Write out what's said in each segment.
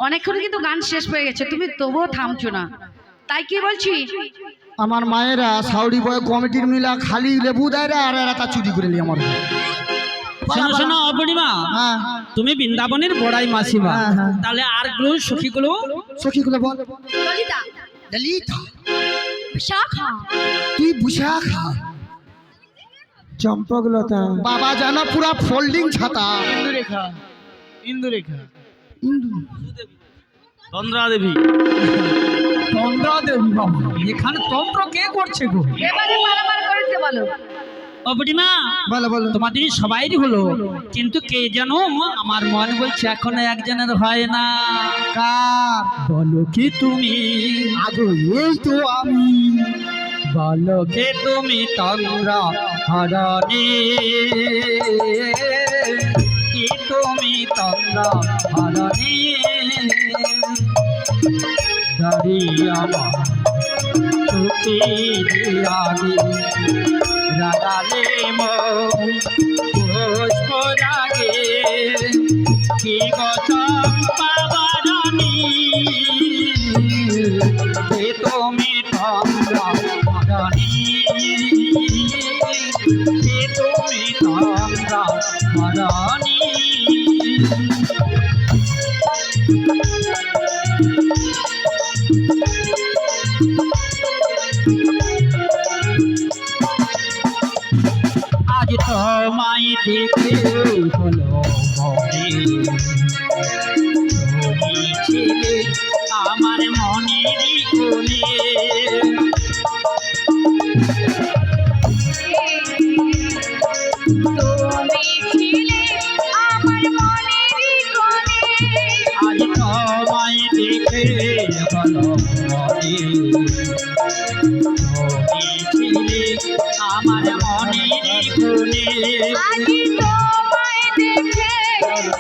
অনেকক্ষণ কিন্তু গান শেষ হয়ে গেছে, তুমি তবুও থামছো না, তাই কি বলছি, আমার মায়েরা সাউরি বয় কমিটির মিলা খালি লেবু দেয় রে, আর এরা তা চুরি করে নি আমার। শোনো শোনো বুড়িমা, হ্যাঁ তুমি বৃন্দাবনের বড়াই মাসিমা, হ্যাঁ, হ্যাঁ। তাহলে আর গুলো সখীগুলো সখীগুলো বল। ললিতা, ললিতা, বিশাখা, তুই বুঝা খা। চম্পকলতা, বাবা জানো পুরা ফোল্ডিং ছাতা। ইন্দুরেখা, ইন্দুরেখা, ইন্দু তন্দ্রা দেবী। তন্দ্রা দেবী। বাবা, এখানে তন্ত্র কে করছে গো? এবারে মারামার করে দিতে বলো। ও বুড়িমা, বলো বলো। তোমাদের সবাইরই হলো, কিন্তু কে জানো আমার মন বলছে এখনো একজনের হয় না। কার বলো কি তুমি, আগো এই তো আমি। বলো কে তুমি তন্দ্রা হরণী, কি তুমি তন্দ্রা হরণী, দাঁড়িয়ে আমার চোখে দিয়ালি রাগালে মন পুষ্প রাগে, কি চম্পা বরণী, কে তুমি তন্দ্রা হরণী, কে তুমি তন্দ্রা হরণী। আজ তোমায় দেখে হলো মনে, তুমি ছিলে আমার মনেরই কোণে, তুমি ছিলে আমার মনেরই কোণে, আজ তোমায় দেখে হলো মনে, তুমি ছিলে আমার মনেরই কোণে, আজি তোমায় দেখে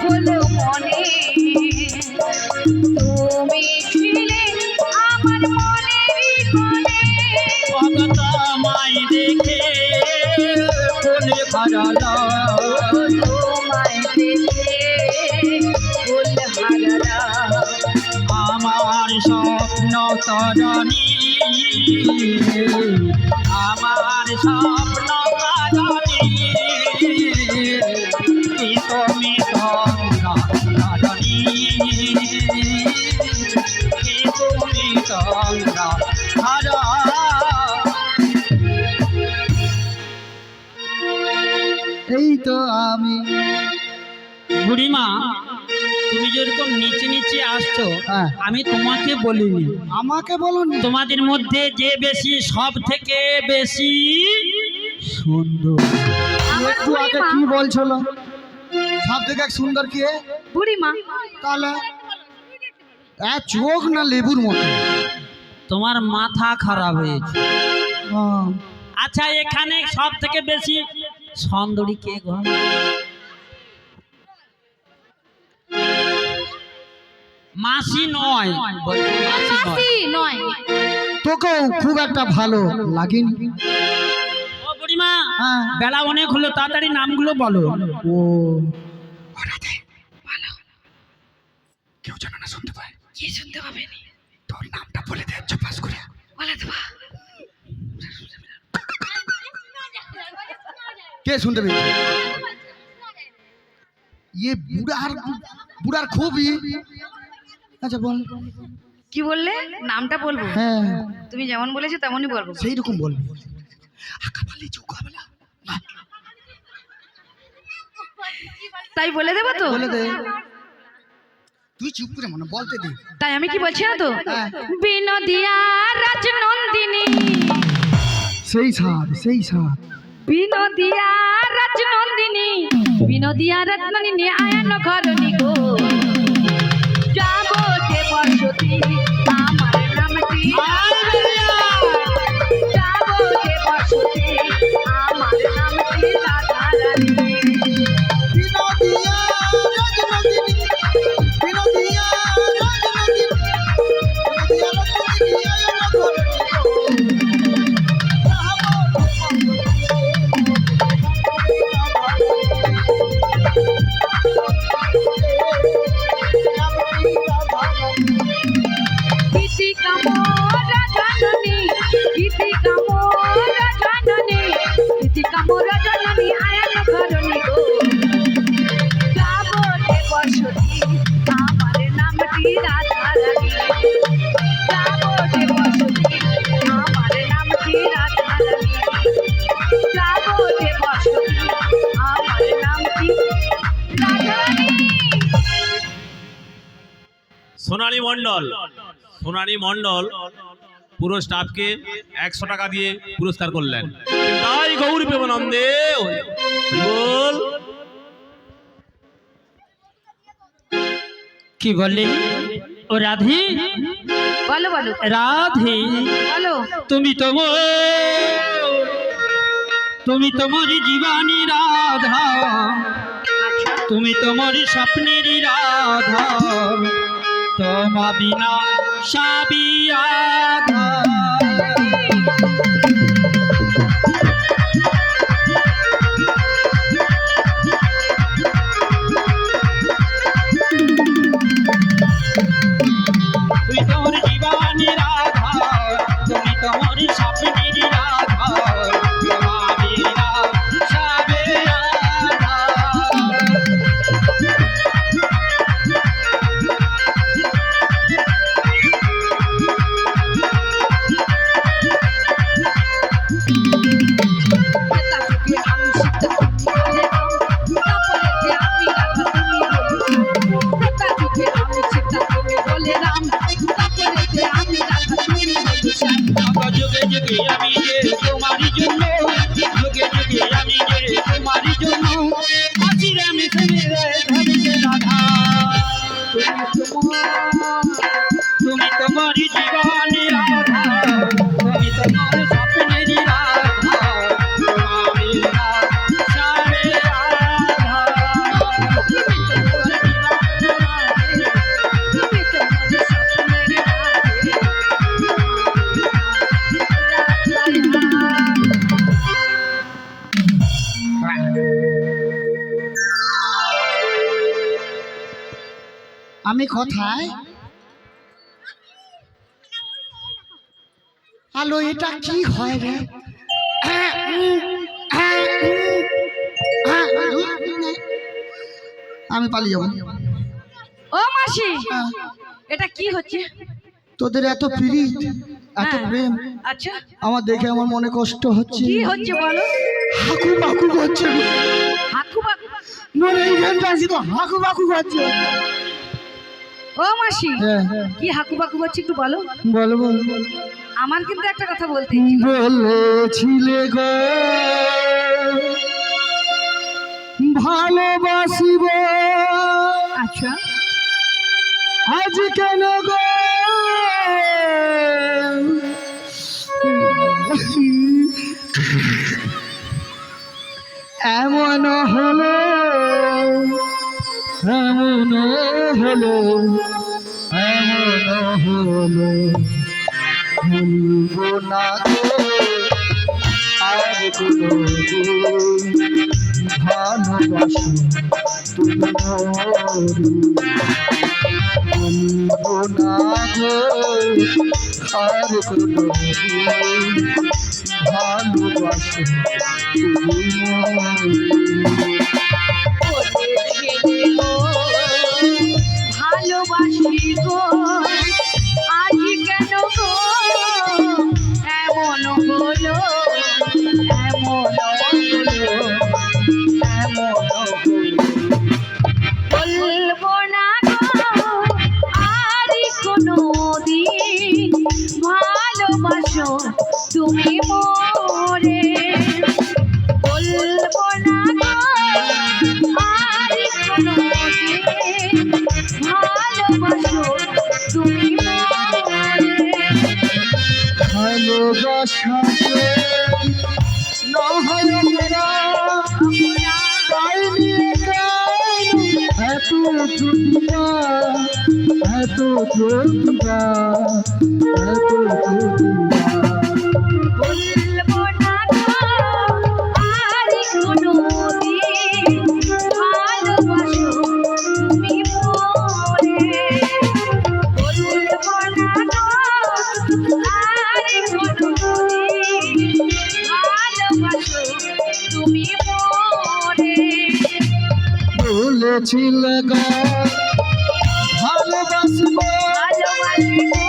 হলো মনে, তুমি ছিলে আমার মনেরই কোণে, তোমায় দেখে কোণে হারালা, তোমায় দেখে ফুল হারালা, আমার স্বপ্ন তরণী, আমার স্বপ্ন তরণী, কি তুমি তন্দ্রা হরণী, কি তুমি তন্দ্রা হরণী। এই তো আমি। বুড়িমা, তুমি যেরকম নিচে নিচে আসছো, হ্যাঁ। আমি তোমাকে বলিনি, আমাকে বলুন। তোমাদের মধ্যে যে বেশি সব থেকে বেশি সুন্দর। আমার একটু আগে বুড়িমা, কি বলছিল? সব থেকে সুন্দর কি? বুড়িমা, তাহলে চোখ না লেবুর মতো। তোমার মাথা খারাপ হয়েছে। হ্যাঁ। আচ্ছা, এখানে সব থেকে বেশি সুন্দরী কে গো? মাসি নয়, বলছি মাসি নয়। মাসি নয়, তোকেও খুব একটা ভালো লাগেনি। ও বুড়িমা, হ্যাঁ। বেলা অনেক হলো, তাড়াতাড়ি নামগুলো বলো। ও কেউ যেন না শুনতে পায়। কি শুনতে পাবে নি, তোর নামটা বলে দে, চপাস করে। বলে দেবা, কে শুনতে পেয়েছে? ইয়ে বুড়ার খুবই। আচ্ছা বল। কি বললে? নামটা বলবো? হ্যাঁ তুমি যেমন বলেছো তেমনই বলবো। সেই রকম বলবি। তাই বলে দেবো তো? বলে দে। তুই চুপ করে মনে বলতে দে। তাই আমি কি বলছি না তো? হ্যাঁ। বিনোদিয়া রাজনন্দিনী, সেই সাদ, সেই সাদ। বিনোদিয়া রাজনন্দিনী, বিনোদিয়া রত্ননিনী আয়ন ঘরণী গো, যাবো যে বসতি আমার নামটি, যাবো যে বসতি আমার নামটি রাধারানী। বিনোদিয়া রাজনন্দিনী, বিনোদিয়া রাজনন্দিনী, বিনোদিয়া রাজনন্দিনী আয়ন ঘরণী গো। কামরা জননী গীতি কামরা জননী গীতি কামরা জননী আয়ন করণী গো যাবতে বসতি আমার নামটি রাধারানী যাবতে বসতি আমার নামটি রাধারানী যাবতে বসতি আমার নামটি রাধারানী। সোনালী মণ্ডল পুরো স্টাফকে 100 টাকা দিয়ে পুরস্কার করলেন। তাই গৌরী প্রেমানন্দে বল। কি বললি ও রাধি? বলো বলো রাধি বলো। তুমি তোমার জীবনী রাধা, তুমি তোমার স্বপ্নের রাধা, তোমা বিনা সাবি আধা। তুমি তোমার জীবনী রাধা, তুমি তোমার স্বপ্নের রাধা, তোমা বিনা সাবি আধা। যুগে যুগে আমি যে তোমারই জন্য, যুগে যুগে আমি যে তোমারই জন্য, হাসির আমি ধরেছে রাধা। তুমি তোমারই জীবনী রাধা, তুমি তোমার স্বপ্নের রাধা, তোমার সারে রাধা। আমি কোথায়? আলো এটা কি হয় রে? আমি পালিয়ে যাবো। ও মাসি এটা কি হচ্ছে? তোদের এত প্রীত এত হ্যাঁ। প্রেম আচ্ছা আমার দেখে আমার মনে কষ্ট হচ্ছে। কি হচ্ছে বলো? হাকু বাকু করছে। হাকু বাকু? মানে এইখানটা আসি তো হাকু বাকু করছে। ও মাসি হ্যাঁ কি হাকু বাকু করছে একটু বলো। বলবো। আমার কিন্তু একটা কথা বলতে ইচ্ছে করে। বলেছিলে গো ভালোবাসিব, আচ্ছা আজ কেন গো এমন হলো, এমন হলো, এমন হলো, ভুলবো না গো আর কোনোদিন ভালোবাসি তোমার, ভুলবো না গো আর কোনোদিন ভালোবাসি তোমার। ভালোবাসি গো আজ কেন গো এমন হলো, এমন হলো, এমন হলো। বলবো না গো আর কোনো দিন ভালোবাসো তুমি মোরে। বলবো না গো আর কোনো দিন ভালোবাসো তুমি মোরে। ভালোবাসা না হয় আমরা পাইনি কেন এত প্রতিভা, এত প্রতিভা, এত প্রতিভা। বলবো না গো আর কোনো দিন ভালোবাসো তুমি মোরে। বলবো না গো করেছিলে গো ভালোবাসবো ভালোবাসি